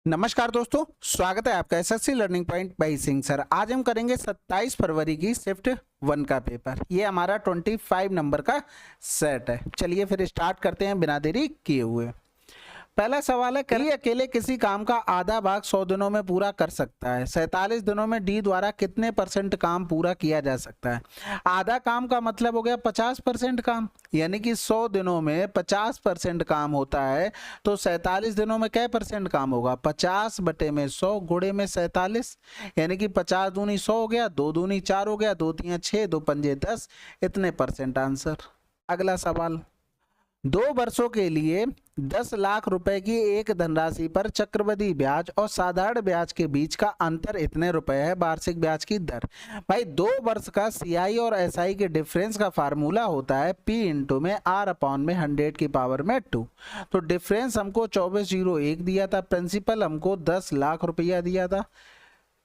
नमस्कार दोस्तों, स्वागत है आपका SSC learning point by Singh sir. आज हम करेंगे 27 फरवरी की शिफ्ट 1 का पेपर। ये हमारा 25 नंबर का सेट है। चलिए फिर स्टार्ट करते हैं बिना देरी किए हुए। पहला सवाल है, करिए अकेले किसी काम का आधा भाग 100 दिनों में पूरा कर सकता है। 47 दिनों में डी द्वारा कितने % काम पूरा किया जा सकता है। आधा काम का मतलब हो गया 50% काम, यानी कि 100 दिनों में 50% काम होता है तो 47 दिनों में क्या % काम होगा। 50 बटे में 100 गुणे में 47, यानी कि 50 दूनी 100 हो गया, 2 दूनी 4 हो गया, 2 तियां 6, 2 पंजे 10, इतने % आंसर। अगला सवाल, 2 वर्षों के लिए 10 लाख रुपए की एक धनराशि पर चक्रवृद्धि ब्याज और साधारण ब्याज के बीच का अंतर इतने रुपए है वार्षिक ब्याज की दर। भाई 2 वर्ष का सीआई और एसआई के डिफरेंस का फार्मूला होता है P इंटू में R अपॉन में 100 की पावर में 2। तो डिफरेंस हमको 2401 दिया था, प्रिंसिपल हमको 10 लाख रुपया दिया था,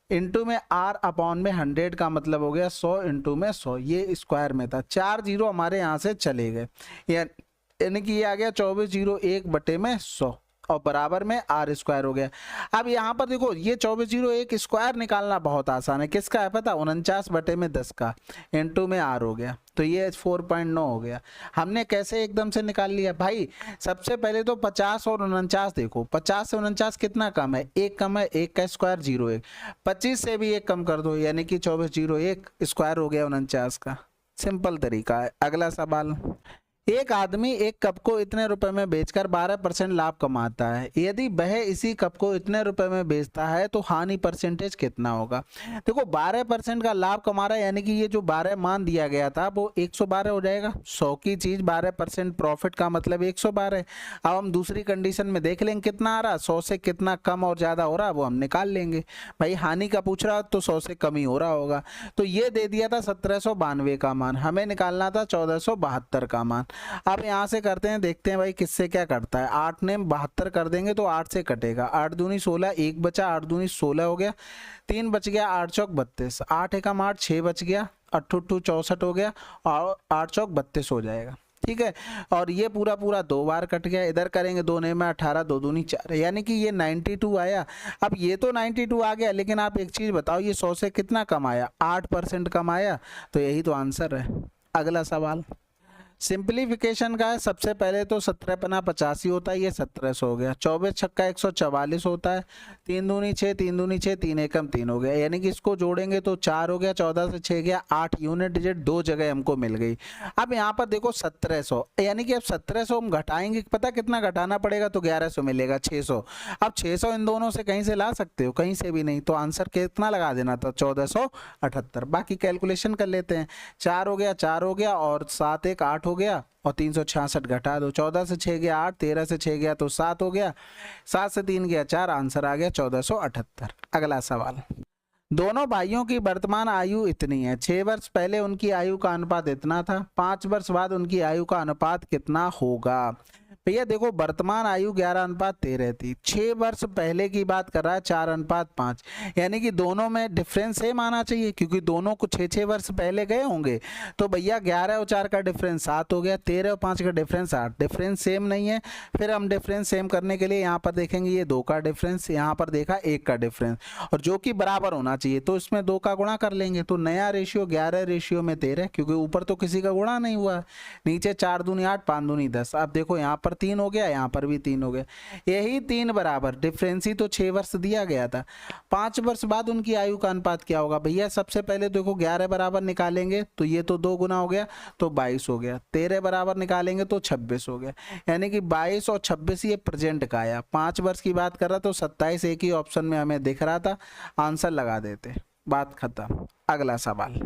इंटू में R अपॉन में 100 का मतलब हो गया 100 इंटू में 100, ये स्क्वायर में था। 4 जीरो हमारे यहाँ से चले गए, यानी कि ये आ गया 2401 बटे में 100 और बराबर में R स्क्वायर हो गया। अब यहाँ पर देखो, ये 2401 स्क्वायर निकालना बहुत आसान है। किसका है पता, 49 बटे में 10 का, इंटू में R हो गया, तो ये 4.9 हो गया। हमने कैसे एकदम से निकाल लिया भाई। सबसे पहले तो 50 और 49 देखो, 50 से 49 कितना कम है, 1 कम है, 1 का स्क्वायर 01, 25 से भी 1 कम कर दो, यानी कि 2401 स्क्वायर हो गया 49 का। सिंपल तरीका है। अगला सवाल, एक आदमी एक कप को इतने रुपए में बेचकर 12% लाभ कमाता है। यदि वह इसी कप को इतने रुपए में बेचता है तो हानि % कितना होगा। देखो 12% का लाभ कमा रहा है, यानी कि ये जो 12 मान दिया गया था वो 112 हो जाएगा। 100 की चीज 12% प्रॉफिट का मतलब 112। अब हम दूसरी कंडीशन में देख लेंगे कितना आ रहा, 100 से कितना कम और ज्यादा हो रहा वो हम निकाल लेंगे। भाई हानि का पूछ रहा तो 100 से कम ही हो रहा होगा। तो ये दे दिया था 1792 का मान, हमें निकालना था 1472 का मान। अब यहाँ से करते हैं, देखते हैं भाई किससे क्या करता है। 8 ने 72 कर देंगे तो 8 से कटेगा, 8 दूनी 16, 1 बचा, 8 दूनी 16 हो गया, 3 बच गया, 8 चौक 32, 8 एकम 8, 6 बच गया, 8 64 हो गया और 8 चौक 32 हो जाएगा। ठीक है, और ये पूरा पूरा 2 बार कट गया। इधर करेंगे 2 ने में 18, 2 दूनी 4, यानी कि ये 92 आया। अब ये तो 92 आ गया, लेकिन आप एक चीज बताओ, ये 100 से कितना कम आया, 8% कम आया, तो यही तो आंसर है। अगला सवाल सिंप्लीफिकेशन का है। सबसे पहले तो 17 पना 85 होता है, ये 1700 हो गया। 24 छक्का 144 होता है, 3 दूनी 6, 3 दूनी 6, 3 एकम 3 हो गया, यानी कि इसको जोड़ेंगे तो 4 हो गया, 14 से 6 गया 8, यूनिट डिजिट 2 जगह हमको मिल गई। अब यहाँ पर देखो 1700, यानी कि अब 1700 हम घटाएंगे, पता कितना घटाना पड़ेगा, तो 1100 मिलेगा, 600। अब 600 इन दोनों से कहीं से ला सकते हो, कहीं से भी नहीं, तो आंसर कितना लगा देना था, 1478। बाकी कैलकुलेशन कर लेते हैं। 4 हो गया, 4 हो गया और 7 1 8 हो गया और 366 घटा दो, 14 से 6 गया 8, 13 से 6 गया तो 7 हो गया, 7 से 3 गया 4, आंसर आ गया 1478। अगला सवाल, दोनों भाइयों की वर्तमान आयु इतनी है। 6 वर्ष पहले उनकी आयु का अनुपात इतना था, 5 वर्ष बाद उनकी आयु का अनुपात कितना होगा। भैया देखो, वर्तमान आयु 11:13 थी, 6 वर्ष पहले की बात कर रहा है 4:5, यानी कि दोनों में डिफरेंस सेम आना चाहिए, क्योंकि दोनों को 6 वर्ष पहले गए होंगे। तो भैया 11 और 4 का डिफरेंस 7 हो गया, 13 और 5 का डिफरेंस 8, डिफरेंस सेम नहीं है। फिर हम डिफरेंस सेम करने के लिए यहाँ पर देखेंगे, ये 2 का डिफरेंस, यहाँ पर देखा 1 का डिफरेंस, और जो कि बराबर होना चाहिए, तो इसमें 2 का गुणा कर लेंगे, तो नया रेशियो 11 रेशियो में 13, क्योंकि ऊपर तो किसी का गुणा नहीं हुआ। नीचे 4 दूनी 8, 5 दूनी 10। अब देखो यहाँ पर 3 हो गया, यहाँ पर भी 3 हो गया, यही 3 बराबर, डिफरेंस ही तो 6 वर्ष दिया गया था। 5 वर्ष बाद उनकी आयु का अनुपात क्या होगा। भैया सबसे पहले देखो 11 बराबर निकालेंगे तो ये तो 2 गुना हो गया, तो 22 हो गया। 13 बराबर निकालेंगे तो 26 हो गया, यानी कि 22 और 26 ये प्रेजेंट का आया। 5 वर्ष की बात कर रहा तो 27 एक ही ऑप्शन में हमें दिख रहा था, आंसर लगा देते, बात खत्म। अगला सवाल,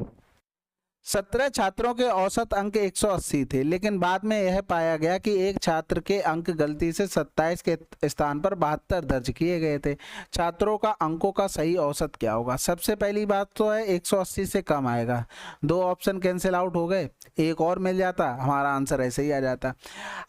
17 छात्रों के औसत अंक 180 थे, लेकिन बाद में यह पाया गया कि एक छात्र के अंक गलती से 27 के स्थान पर 72 दर्ज किए गए थे। छात्रों का अंकों का सही औसत क्या होगा। सबसे पहली बात तो है 180 से कम आएगा, 2 ऑप्शन कैंसिल आउट हो गए, एक और मिल जाता, हमारा आंसर ऐसे ही आ जाता।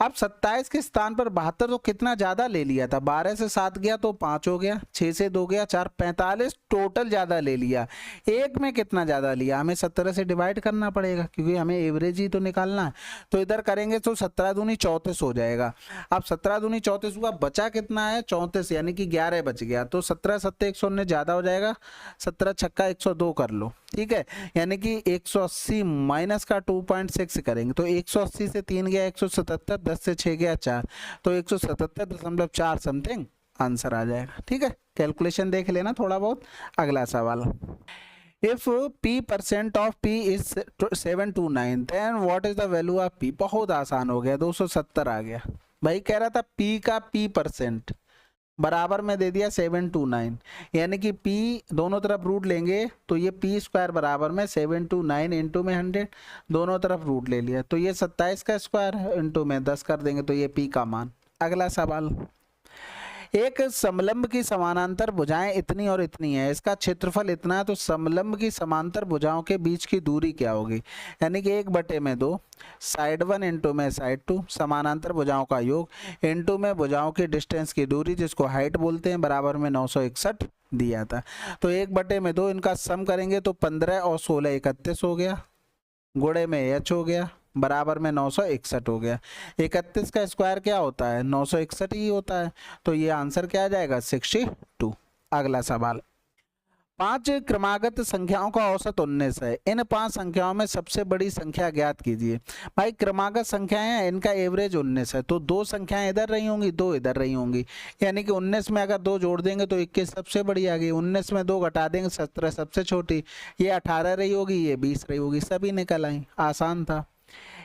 अब 27 के स्थान पर 72 तो कितना ज्यादा ले लिया था, 12 से 7 गया तो 5 हो गया, 6 से 2 गया 4, 45 टोटल ज्यादा ले लिया। एक में कितना ज्यादा लिया, हमें 17 से डिवाइड करना पड़ेगा क्योंकि हमें एवरेज ही तो निकालना है। तो इधर करेंगे तो 17 दूनी 34 हो जाएगा। अब 17 दूनी 34 हुआ, बचा कितना है 34, यानी कि 11 बच गया। तो 17 सत्ते 119 ज़्यादा हो जाएगा, 17 छक्का 102 कर लो, ठीक है। यानी कि 180 माइनस का 2.6 करेंगे तो 180 से 3 गया 177, 10 से 6 गया 4, तो 177.4 समथिंग आंसर आ जाएगा, ठीक है। कैलकुलेशन देख लेना थोड़ा बहुत। अगला सवाल, if p% of p is 729 then what is the value of p। बहुत आसान हो गया, 270 आ गया। भाई कह रहा था p का p% बराबर में दे दिया 729, यानी कि p दोनों तरफ रूट लेंगे तो ये p स्क्वायर बराबर में 729 इंटू में 100, दोनों तरफ रूट ले लिया तो ये 27 का स्क्वायर इंटू में 10 कर देंगे तो ये p का मान। अगला सवाल, एक समलंब की समानांतर भुजाएं इतनी और इतनी है, इसका क्षेत्रफल इतना है, तो समलंब की समांतर भुजाओं के बीच की दूरी क्या होगी। यानी कि 1/2 साइड 1 इंटू में साइड 2 समानांतर भुजाओं का योग इंटू में भुजाओं की डिस्टेंस की दूरी जिसको हाइट बोलते हैं बराबर में 961 दिया था। तो 1/2 इनका सम करेंगे तो 15 और 16 31 हो गया, गुणे में h हो गया बराबर में 961 हो गया। 31 का स्क्वायर क्या होता है 961 ही होता है, तो ये आंसर क्या आ जाएगा 62। अगला सवाल, 5 क्रमागत संख्याओं का औसत 19 है, इन 5 संख्याओं में सबसे बड़ी संख्या ज्ञात कीजिए। भाई क्रमागत संख्याएं हैं, इनका एवरेज 19 है, तो 2 संख्याएं इधर रही होंगी 2 इधर रही होंगी, यानी कि 19 में अगर 2 जोड़ देंगे तो 21 सबसे बड़ी आ गई, 19 में 2 घटा देंगे 17 सबसे छोटी, ये 18 रही होगी, ये 20 रही होगी, सभी निकल आई, आसान था।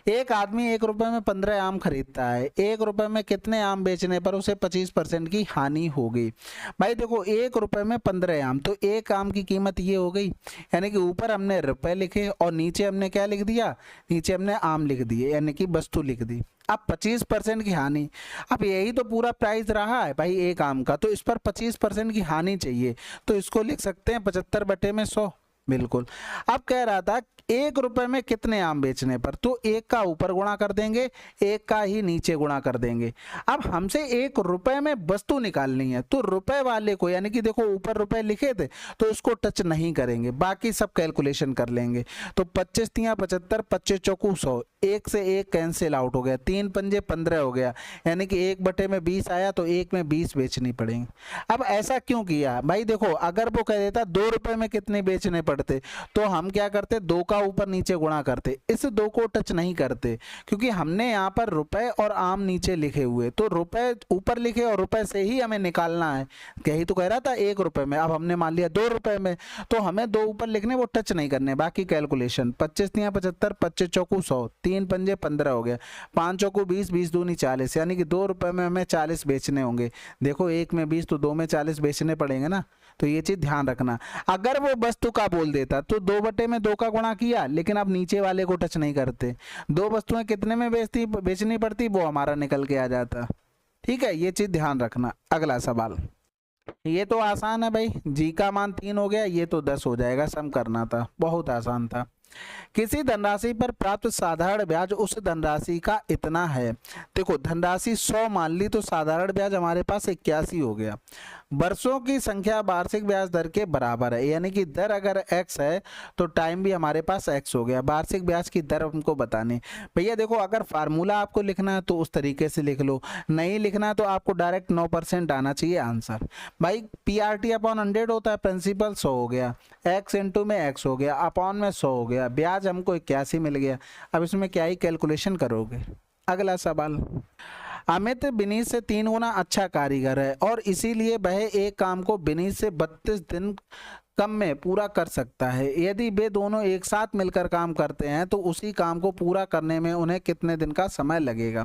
एक आदमी 1 रुपए में 15 आम खरीदता है, 1 रुपए में कितने आम बेचने पर उसे 25% की हानि होगी। भाई देखो 1 रुपए में 15 आम, तो एक आम की कीमत ये हो गई, यानी कि ऊपर हमने रुपए लिखे और नीचे हमने क्या लिख दिया, नीचे हमने आम लिख दिए, यानी कि वस्तु लिख दी। अब 25% की हानि, अब यही तो पूरा प्राइस रहा है भाई एक आम का, तो इस पर 25% की हानि चाहिए, तो इसको लिख सकते हैं 75/100, बिल्कुल। अब कह रहा था 1 रुपए में कितने आम बेचने पर, तो 1 का ऊपर गुणा कर देंगे 1 का ही नीचे गुणा कर देंगे। अब हमसे 1 रुपए में वस्तु निकालनी है, तो रुपए वाले को, यानी कि देखो ऊपर रुपए लिखे थे तो इसको टच नहीं करेंगे, बाकी सब कैलकुलेशन कर लेंगे। तो 25 तियां 75, 25 चौकू 100, 1 से 1 कैंसिल आउट हो गया, 3 पंजे 15 हो गया, यानी कि 1/20 आया, तो 1 में 20 बेचनी पड़ेंगे। अब ऐसा क्यों किया भाई, देखो अगर वो कह देता 2 रुपए में कितने बेचने पड़ते तो हम क्या करते, 2 का ऊपर नीचे गुणा करते, इस 2 को टच नहीं करते क्योंकि हमने यहाँ पर रुपए और आम नीचे लिखे हुए, तो रुपए ऊपर लिखे और रुपए से ही हमें निकालना है। यही तो कह रहा था 1 रुपए में, अब हमने मान लिया 2 रुपए में, तो हमें 2 ऊपर लिखने वो टच नहीं करने, बाकी कैलकुलेशन 25 तियां 75, 25 चौकू 100, 3 पंजे 15 हो गया, 5 चौकू 20, 20 दूनी 40, यानी कि 2 रुपए में हमें 40 बेचने होंगे। देखो 1 में 20 तो 2 में 40 बेचने पड़ेंगे ना, तो ये चीज ध्यान रखना। अगर वो वस्तु का बोल देता तो 2/2 का गुणा किया, लेकिन अब नीचे वाले को टच नहीं करते, 2 वस्तुएं कितने में बेचनी पड़ती वो हमारा निकल के आ जाता, ठीक है, ये चीज ध्यान रखना। अगला सवाल, ये तो आसान है भाई, जी का मान 3 हो गया, ये तो 10 हो जाएगा, सम करना था, बहुत आसान था। किसी धनराशि पर प्राप्त साधारण ब्याज उस धनराशि का इतना है। देखो धनराशि 100 मान ली, तो साधारण ब्याज हमारे पास 81 हो गया। वर्षों की संख्या वार्षिक ब्याज दर के बराबर है, यानी कि दर अगर x है तो टाइम भी हमारे पास x हो गया। वार्षिक ब्याज की दर हमको बतानी भैया, देखो अगर फार्मूला आपको लिखना है तो उस तरीके से लिख लो, नहीं लिखना है तो आपको डायरेक्ट 9% आना चाहिए आंसर। भाई PRT/100 होता है, प्रिंसिपल 100 हो गया, x इंटू में x हो गया, अपॉन में 100 हो गया, ब्याज हमको 81 मिल गया। अब इसमें क्या ही कैलकुलेशन करोगे। अगला सवाल, अमित विनीत से 3 गुना अच्छा कारीगर है और इसीलिए वह एक काम को विनीत से 32 दिन कम में पूरा कर सकता है। यदि वे दोनों एक साथ मिलकर काम करते हैं तो उसी काम को पूरा करने में उन्हें कितने दिन का समय लगेगा।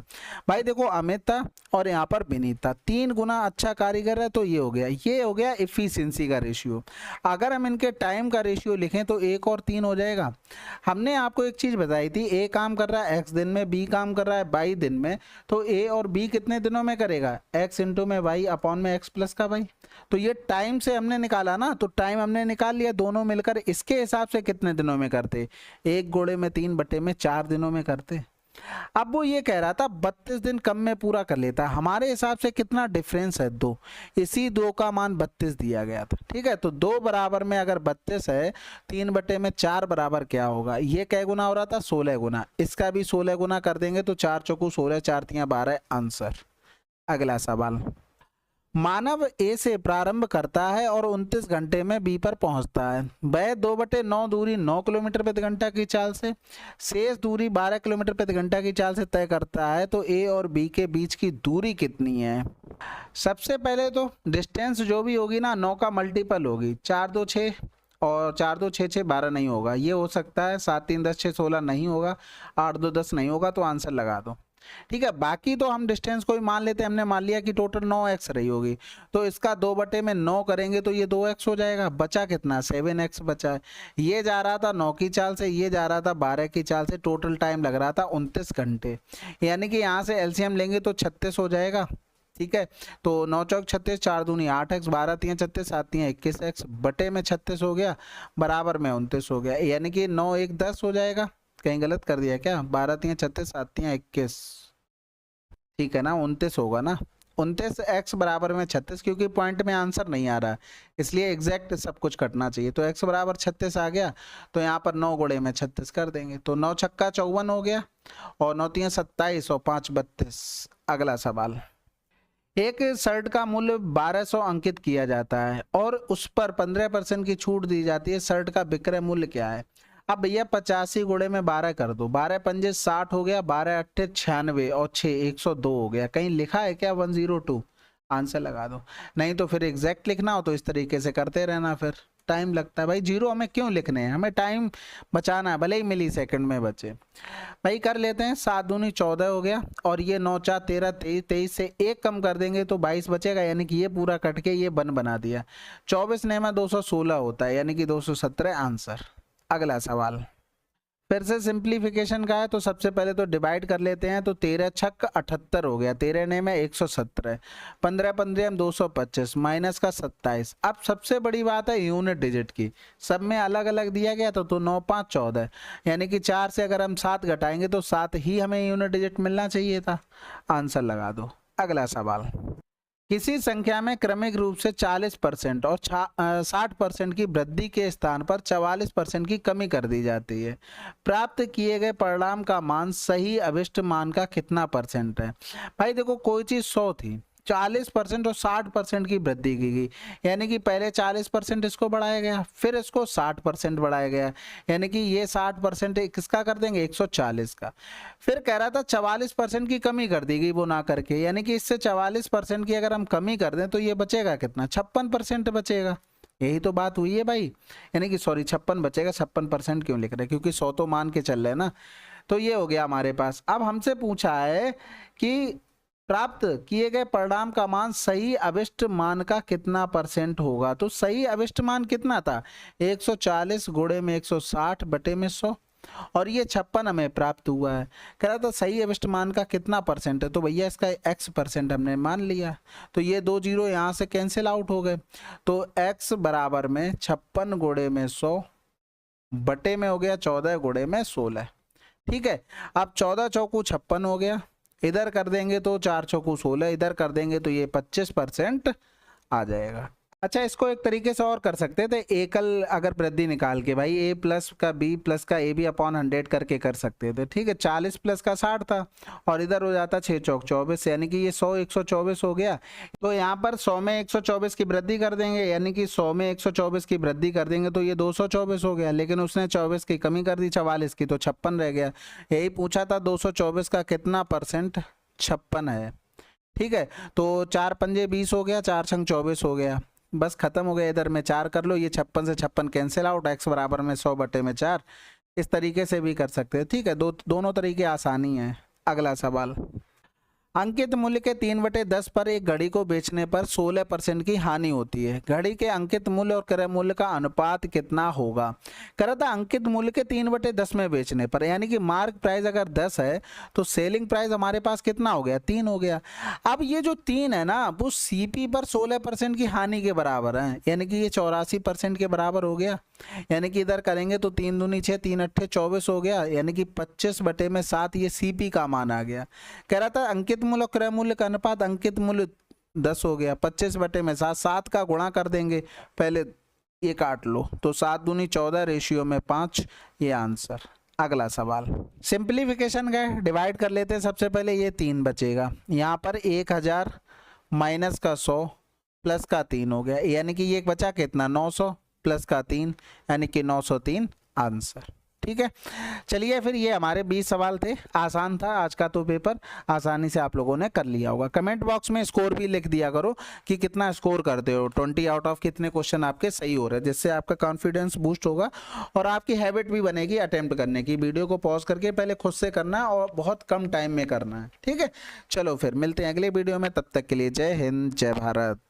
भाई देखो अमित था और यहाँ पर विनीत था, 3 गुना अच्छा कारीगर है, तो ये हो गया इफिशियंसी का रेशियो। अगर हम इनके टाइम का रेशियो लिखें तो 1 और 3 हो जाएगा। हमने आपको एक चीज़ बताई थी, ए काम कर रहा है x दिन में, बी काम कर रहा है y दिन में, तो ए और बी कितने दिनों में करेगा, x इंटू में y अपॉन में x प्लस का y। तो ये टाइम से हमने निकाला ना, तो टाइम हमने निकाल लिया, दोनों मिलकर इसके हिसाब से कितने दिनों में करते, 1 गुणे में 3/4 दिनों में करते। अब वो ये कह रहा था 32 दिन कम में पूरा कर लेता, हमारे हिसाब से कितना डिफरेंस है, 2, इसी 2 का मान 32 दिया गया था। ठीक है, तो 2 बराबर में अगर 32 है, 3/4 बराबर क्या होगा, ये कै गुना हो रहा था, 16 गुना, इसका भी 16 गुना कर देंगे तो 4 चौकू 16, 4 तियां 12 आंसर। अगला सवाल, मानव ए से प्रारंभ करता है और 29 घंटे में बी पर पहुंचता है। वह 2/9 दूरी 9 किलोमीटर प्रति घंटा की चाल से शेष दूरी 12 किलोमीटर प्रति घंटा की चाल से तय करता है, तो ए और बी के बीच की दूरी कितनी है। सबसे पहले तो डिस्टेंस जो भी होगी ना 9 का मल्टीपल होगी, 4 2 6 और 4 2 6 6 12 नहीं होगा, ये हो सकता है, 7 3 10 6 16 नहीं होगा, 8 2 10 नहीं होगा, तो आंसर लगा दो। ठीक है, बाकी तो हम डिस्टेंस को ही मान लेते हैं, हमने मान लिया कि टोटल 9x रही होगी, तो इसका 2/9 करेंगे तो ये 2x हो जाएगा, बचा कितना, 7x बचा है। ये जा रहा था 9 की चाल से, ये जा रहा था 12 की चाल से, टोटल टाइम लग रहा था 29 घंटे, यानी कि यहाँ से एलसीएम लेंगे तो 36 हो जाएगा। ठीक है, तो 9 चौक 36, 4 दूनी 8x, 12 तियां 36, 7 तियां 21x, बटे में 36 हो गया, बराबर में 29 हो गया, यानी कि 9 1 10 हो जाएगा। कहीं गलत कर दिया क्या, 12 तियां 36, 7 तियां 21, ठीक है ना, 29 होगा ना, 29x बराबर में 36, क्योंकि पॉइंट में आंसर नहीं आ रहा है इसलिए एग्जैक्ट सब कुछ कटना चाहिए, तो x बराबर 36 आ गया, तो यहाँ पर 9 गुणे में 36 कर देंगे, तो 9 छक्का 54 हो गया, और 9 तियां 27 और 5 32। अगला सवाल, एक शर्ट का मूल्य 1200 अंकित किया जाता है और उस पर 15% की छूट दी जाती है, शर्ट का विक्रय मूल्य क्या है। अब भैया 85 गुणे में 12 कर दो, 12 पंजे 60 हो गया, 12 अट्ठे 96 और 6 102 हो गया, कहीं लिखा है क्या 102, आंसर लगा दो। नहीं तो फिर एग्जैक्ट लिखना हो तो इस तरीके से करते रहना, फिर टाइम लगता है भाई, जीरो हमें क्यों लिखने हैं, हमें टाइम बचाना है, भले ही मिली सेकंड में बचे। भाई कर लेते हैं, 7 दूनी 14 हो गया, और ये 9 4 13 23, 23 से 1 कम कर देंगे तो 22 बचेगा, यानी कि ये पूरा कट के ये बन बना दिया, 24 नेमा 216 होता है, यानी कि 217 आंसर। अगला सवाल फिर से सिंप्लीफिकेशन का है, तो सबसे पहले तो डिवाइड कर लेते हैं, तो 13 छक 78 हो गया, 13 ने में 117, 15 15 225, माइनस का 27। अब सबसे बड़ी बात है यूनिट डिजिट की, सब में अलग अलग दिया गया तो 9 5 14, यानी कि 4 से अगर हम 7 घटाएंगे तो 7 ही हमें यूनिट डिजिट मिलना चाहिए था, आंसर लगा दो। अगला सवाल, किसी संख्या में क्रमिक रूप से 40% और 60% की वृद्धि के स्थान पर 44% की कमी कर दी जाती है, प्राप्त किए गए परिणाम का मान सही अभिष्ट मान का कितना परसेंट है। भाई देखो, कोई चीज 100 थी, 40% और 60% की वृद्धि की गई, यानी कि पहले 40% इसको बढ़ाया गया, फिर इसको 60% बढ़ाया गया, यानी कि ये 60% किसका कर देंगे 140 का, फिर कह रहा था 44% की कमी कर दी गई वो ना करके, यानी कि इससे 44% की अगर हम कमी कर दें तो ये बचेगा कितना, 56% बचेगा, यही तो बात हुई है भाई, यानी कि सॉरी 56 बचेगा, 56% क्यों लिख रहे हैं, क्योंकि 100 तो मान के चल रहे हैं ना। तो ये हो गया हमारे पास। अब हमसे पूछा है कि प्राप्त किए गए परिणाम का मान सही अभिष्ट मान का कितना परसेंट होगा, तो सही अभिष्ट मान कितना था 140 गुणे में 160 बटे में 100, और ये 56 हमें प्राप्त हुआ है। कह रहा था सही अभिष्ट मान का कितना परसेंट है, तो भैया इसका x% हमने मान लिया, तो ये 2 जीरो यहाँ से कैंसिल आउट हो गए, तो x बराबर में 56 गुणे में 100 बटे में हो गया 14 गुणे में 16। ठीक है, अब 14 चौकू 56 हो गया, इधर कर देंगे तो 4 चौकू 16, इधर कर देंगे तो ये 25% आ जाएगा। अच्छा, इसको एक तरीके से और कर सकते थे, एकल अगर वृद्धि निकाल के भाई a प्लस का b प्लस का ab अपॉन 100 करके कर सकते थे। ठीक है, 40 प्लस का 60 था और इधर हो जाता 6 चौक 24, यानी कि ये 100 124 हो गया, तो यहाँ पर 100 में 124 की वृद्धि कर देंगे, यानी कि 100 में 124 की वृद्धि कर देंगे तो ये 224 हो गया, लेकिन उसने 24 की कमी कर दी 44 की, तो 56 रह गया। यही पूछा था 224 का कितना परसेंट 56 है। ठीक है, तो 4 पंजे 20 हो गया, 4 छंग 24 हो गया, बस खत्म हो गया, इधर में 4 कर लो, ये 56 से 56 कैंसिल आउट, x बराबर में 100 बटे में 4, इस तरीके से भी कर सकते हैं। ठीक है, दोनों तरीके आसानी है। अगला सवाल, अंकित मूल्य के 3/10 पर एक घड़ी को बेचने पर 16% की हानि होती है। घड़ी के अंकित मूल्य और क्रय मूल्य का अनुपात कितना होगा? कह रहा था अंकित मूल्य के 3/10 में बेचने पर, यानी कि मार्क प्राइस अगर 10 है तो सेलिंग प्राइस हमारे पास कितना हो गया? 3 हो गया। अब ये जो 3 है ना वो सीपी पर 16% की हानि के बराबर है, यानी कि ये 84% के बराबर हो गया। यानी कि इधर करेंगे तो 3 दूनी 6, 3 अट्ठे 24 हो गया, यानी कि 25/7 ये सीपी का मान आ गया। कह रहा था अंकित मूल्य और क्रय मूल्य का अनुपात, अंकित मूल्य 10 हो गया, 25/7, 7 का गुणा कर देंगे, पहले ये काट लो तो 7 दूनी 14 रेशियो में 5, ये आंसर। अगला सवाल सिंप्लीफिकेशन का डिवाइड कर लेते हैं। सबसे पहले ये 3 बचेगा, यहाँ पर 1000 माइनस का 100 प्लस का 3 हो गया, यानी कि ये बचा कितना? 900 प्लस का 3, यानी कि 903 आंसर। ठीक है, चलिए फिर ये हमारे 20 सवाल थे। आसान था आज का तो पेपर, आसानी से आप लोगों ने कर लिया होगा। कमेंट बॉक्स में स्कोर भी लिख दिया करो कि कितना स्कोर करते हो, 20 आउट ऑफ कितने क्वेश्चन आपके सही हो रहे हैं, जिससे आपका कॉन्फिडेंस बूस्ट होगा और आपकी हैबिट भी बनेगी अटेम्प्ट करने की। वीडियो को पॉज करके पहले खुद से करना और बहुत कम टाइम में करना है। ठीक है, चलो फिर मिलते हैं अगले वीडियो में, तब तक के लिए जय हिंद, जय भारत।